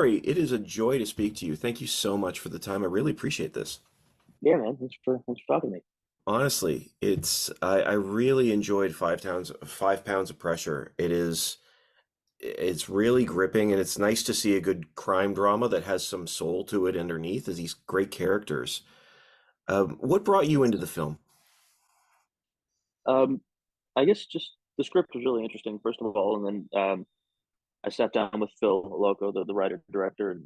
Rory, it is a joy to speak to you. Thank you so much for the time. I really appreciate this. Yeah, man. Thanks for talking to me. Honestly, I really enjoyed 5 pounds of pressure. It's really gripping, and it's nice to see a good crime drama that has some soul to it underneath as these great characters. What brought you into the film? Um, I guess just the script was really interesting, first of all, and then I sat down with Phil Loco, the writer director,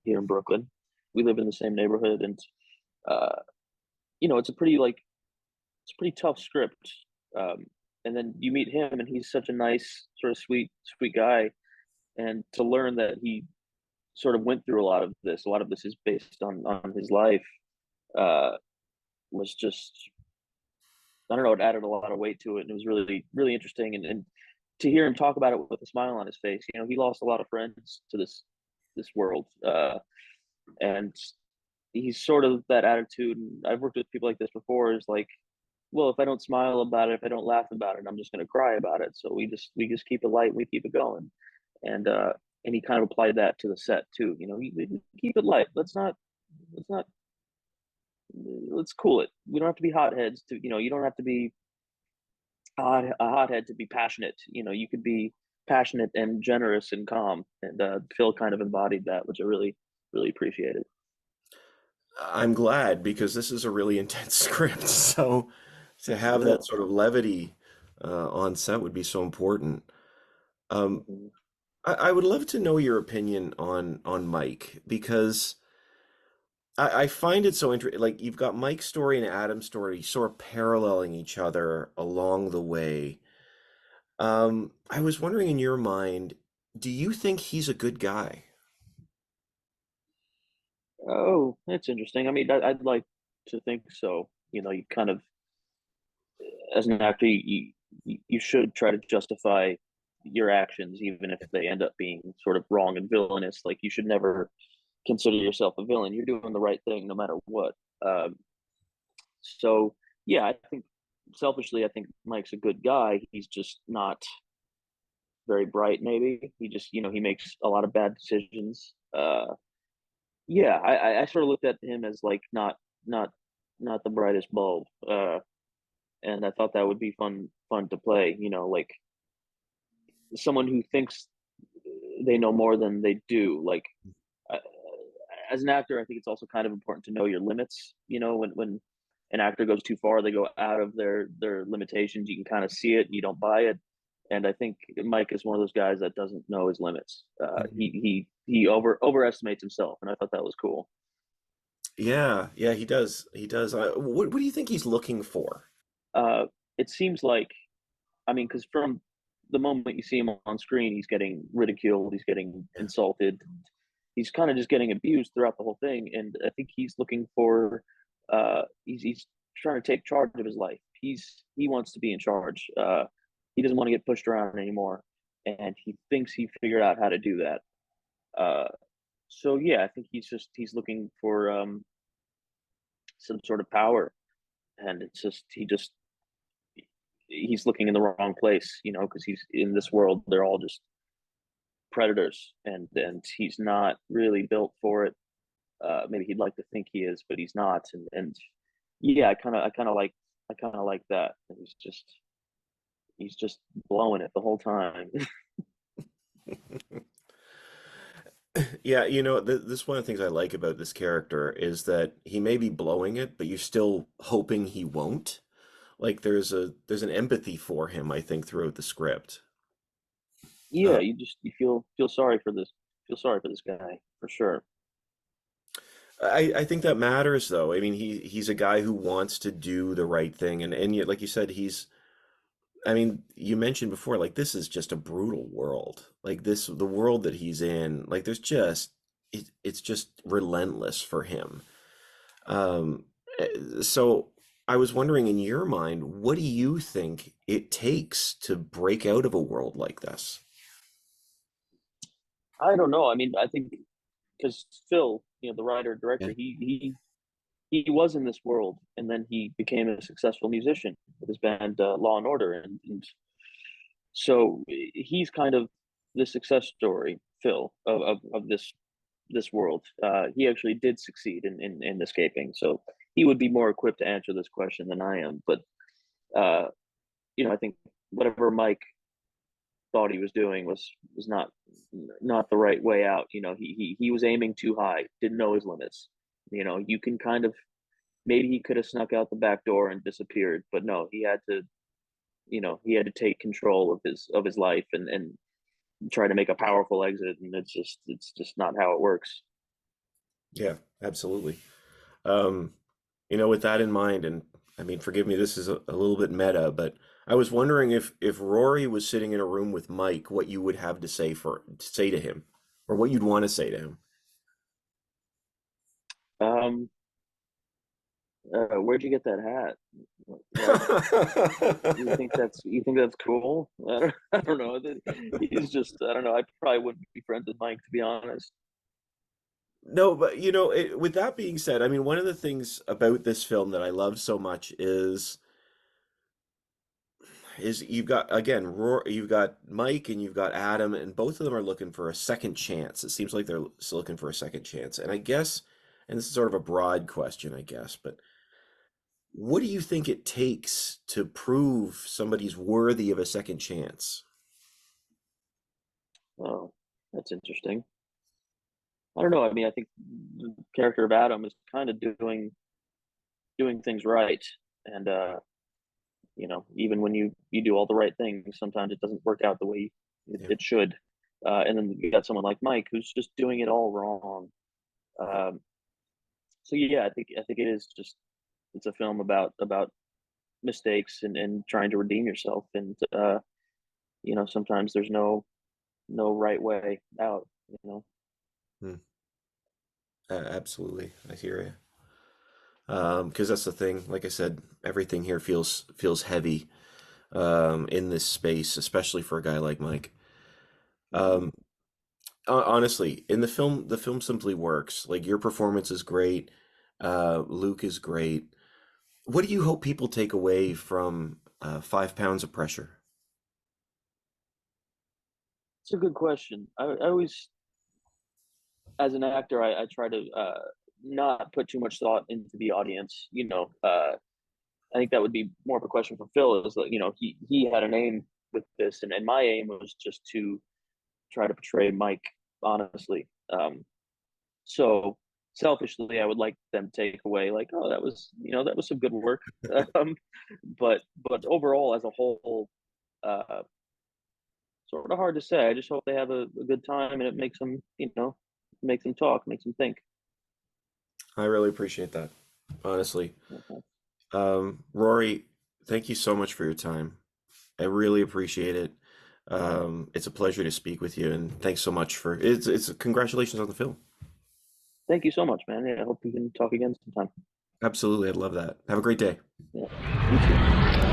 here in Brooklyn. We live in the same neighborhood, and uh, it's a it's a pretty tough script. And then you meet him, and he's such a nice, sort of sweet guy, and to learn that he sort of went through a lot of this. A lot of this is based on his life. Uh, was just I don't know, it added a lot of weight to it, and it was really interesting. And to hear him talk about it with a smile on his face, he lost a lot of friends to this world, and he's sort of that attitude. And I've worked with people like this before. Is like, well, if I don't smile about it, if I don't laugh about it, I'm just going to cry about it. So we just keep it light, we keep it going, and uh, and he kind of applied that to the set too. We keep it light. Let's not let's cool it. We don't have to be hotheads to, you don't have to be a hothead to be passionate. You could be passionate and generous and calm. And Phil kind of embodied that, which I really appreciated. I'm glad because this is a really intense script. So to have Yeah. that sort of levity on set would be so important. Um, Mhm. I would love to know your opinion on Mike because I find it so interesting. Like you've got Mike's story and Adam's story sort of paralleling each other along the way. I was wondering in your mind, do you think he's a good guy? Oh, that's interesting. I mean, I'd like to think so. You kind of, as an actor, you should try to justify your actions, even if they end up being sort of wrong and villainous. Like you should never consider yourself a villain. You're doing the right thing no matter what. So yeah, I think selfishly, I think Mike's a good guy. He's just not very bright. Maybe he makes a lot of bad decisions. Yeah, I sort of looked at him as like not not the brightest bulb. And I thought that would be fun to play. Like someone who thinks they know more than they do. Like uh, as an actor, I think it's also kind of important to know your limits. When an actor goes too far, they go out of their limitations. You can kind of see it, and you don't buy it. And I think Mike is one of those guys that doesn't know his limits. Mhm. He overestimates himself, and I thought that was cool. Yeah, yeah, he does. He does. What do you think he's looking for? It seems like, I mean, because from the moment you see him on screen, he's getting ridiculed, he's getting Yeah. insulted, he's kind of just getting abused throughout the whole thing. And I think he's looking for, he's trying to take charge of his life. He wants to be in charge. He doesn't want to get pushed around anymore, and he thinks he figured out how to do that. Uh, so yeah, I think he's looking for some sort of power, and it's just he's looking in the wrong place, because he's in this world. They're all just predators, and he's not really built for it. Maybe he'd like to think he is, but he's not. And yeah, I kind of like that. He's just blowing it the whole time. Yeah, this is one of the things I like about this character is that he may be blowing it, but you're still hoping he won't. Like there's an empathy for him, I think, throughout the script. Uh, Yeah, you feel sorry for this guy for sure. I think that matters though. I mean, he's a guy who wants to do the right thing, and yet, like you said, I mean, you mentioned before, like this is just a brutal world. Like the world that he's in, like it's just relentless for him. Um, so I was wondering, in your mind, what do you think it takes to break out of a world like this? I don't know. I mean, I think because Phil, the writer director, Yeah. he was in this world, and then he became a successful musician with his band Law and Order, and so he's kind of the success story, Phil, of this this world. He actually did succeed in escaping, so he would be more equipped to answer this question than I am. But uh, I think whatever Mike thought he was doing was not the right way out. He was aiming too high, didn't know his limits. You can kind of, maybe he could have snuck out the back door and disappeared, but no, he had to take control of his life and try to make a powerful exit, and it's just not how it works. Yeah, absolutely. Um, with that in mind, and I mean, forgive me, this is a little bit meta, but I was wondering if Rory was sitting in a room with Mike, what you would have to say to him, or what you'd want to say to him. Um, where'd you get that hat? Like, you think that's cool? I don't know. He's just, I don't know. I probably wouldn't be friends with Mike, to be honest. No, but with that being said, I mean, one of the things about this film that I love so much is you've got again, you've got Mike and you've got Adam, and both of them are looking for a second chance. It seems like they're still looking for a second chance, and I guess, and this is sort of a broad question, I guess, but what do you think it takes to prove somebody's worthy of a second chance? Oh, that's interesting. I don't know. I mean, I think the character of Adam is kind of doing things right, and even when you do all the right things, sometimes it doesn't work out the way Yeah, it should. And then you got someone like Mike who's just doing it all wrong. Um, so yeah, I think it is just, it's a film about mistakes and trying to redeem yourself, and sometimes there's no right way out. hmm. Absolutely, I hear you. Because that's the thing. Like I said, everything here feels heavy in this space, especially for a guy like Mike. Mm-hmm. Um, honestly, in the film simply works. Like your performance is great. Luke is great. What do you hope people take away from 5 pounds of pressure? It's a good question. I always, as an actor, I try to not put too much thought into the audience. I think that would be more of a question for Phil. Is that he had an aim with this, and my aim was just to try to portray Mike honestly. So selfishly, I would like them to take away like, oh, that was some good work. Um, but overall, as a whole, uh, sort of hard to say. I just hope they have a good time, and it makes them talk, makes them think. I really appreciate that, honestly. Rory, thank you so much for your time. I really appreciate it. It's a pleasure to speak with you, and thanks so much for it's congratulations on the film. Thank you so much, man. Yeah, I hope we can talk again sometime. Absolutely, I'd love that. Have a great day. Yeah, you too.